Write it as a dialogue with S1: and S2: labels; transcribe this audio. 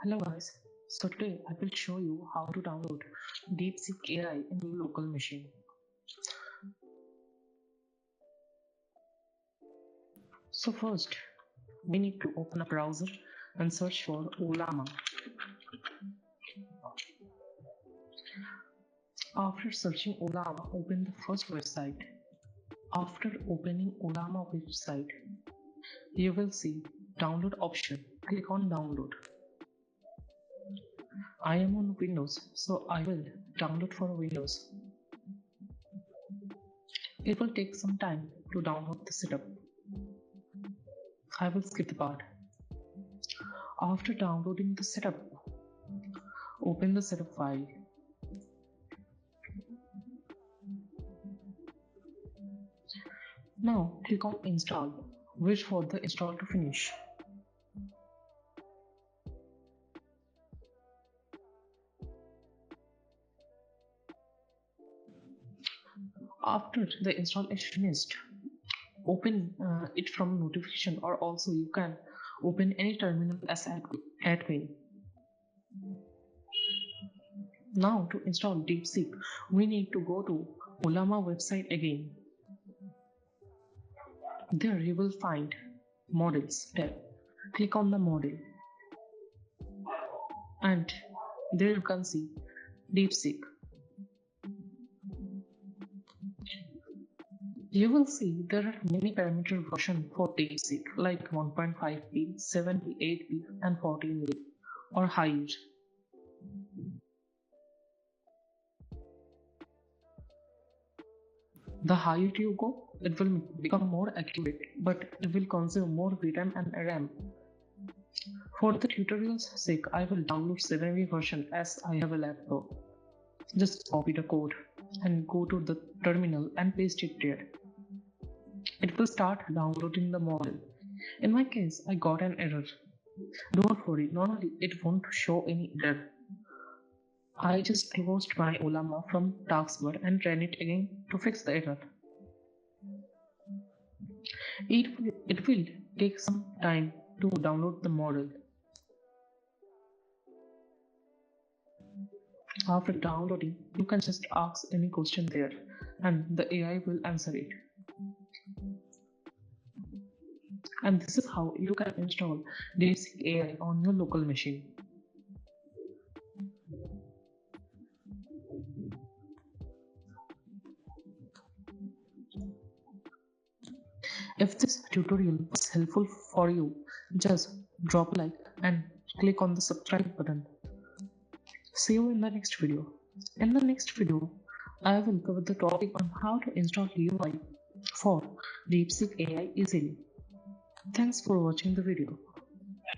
S1: Hello guys, so today I will show you how to download DeepSeek AI in your local machine. So first, we need to open a browser and search for Olama. After searching Olama, open the first website. After opening Olama website, you will see download option. Click on download. I am on Windows, so I will download for Windows. It will take some time to download the setup. I will skip the part. After downloading the setup, open the setup file. Now click on install. Wait for the install to finish. After the install is finished, open it from notification, or also you can open any terminal as admin. Now to install DeepSeek, we need to go to Olama website again. There you will find Models tab. Click on the model and there you can see DeepSeek. You will see there are many parameter versions for DeepSeek like 1.5p, 7p, 8p and 14p or higher. The higher you go, it will become more accurate, but it will consume more VRAM and RAM. For the tutorial's sake, I will download 7p version as I have a laptop. Just copy the code and go to the terminal and paste it there. It will start downloading the model. In my case, I got an error. Don't worry, normally it won't show any error. I just closed my Olama from taskbar and ran it again to fix the error. It will take some time to download the model. After downloading, you can just ask any question there and the AI will answer it. And this is how you can install DeepSeek AI on your local machine. If this tutorial was helpful for you, just drop a like and click on the subscribe button. See you in the next video. In the next video, I will cover the topic on how to install UI for DeepSeek AI easily. Thanks for watching the video.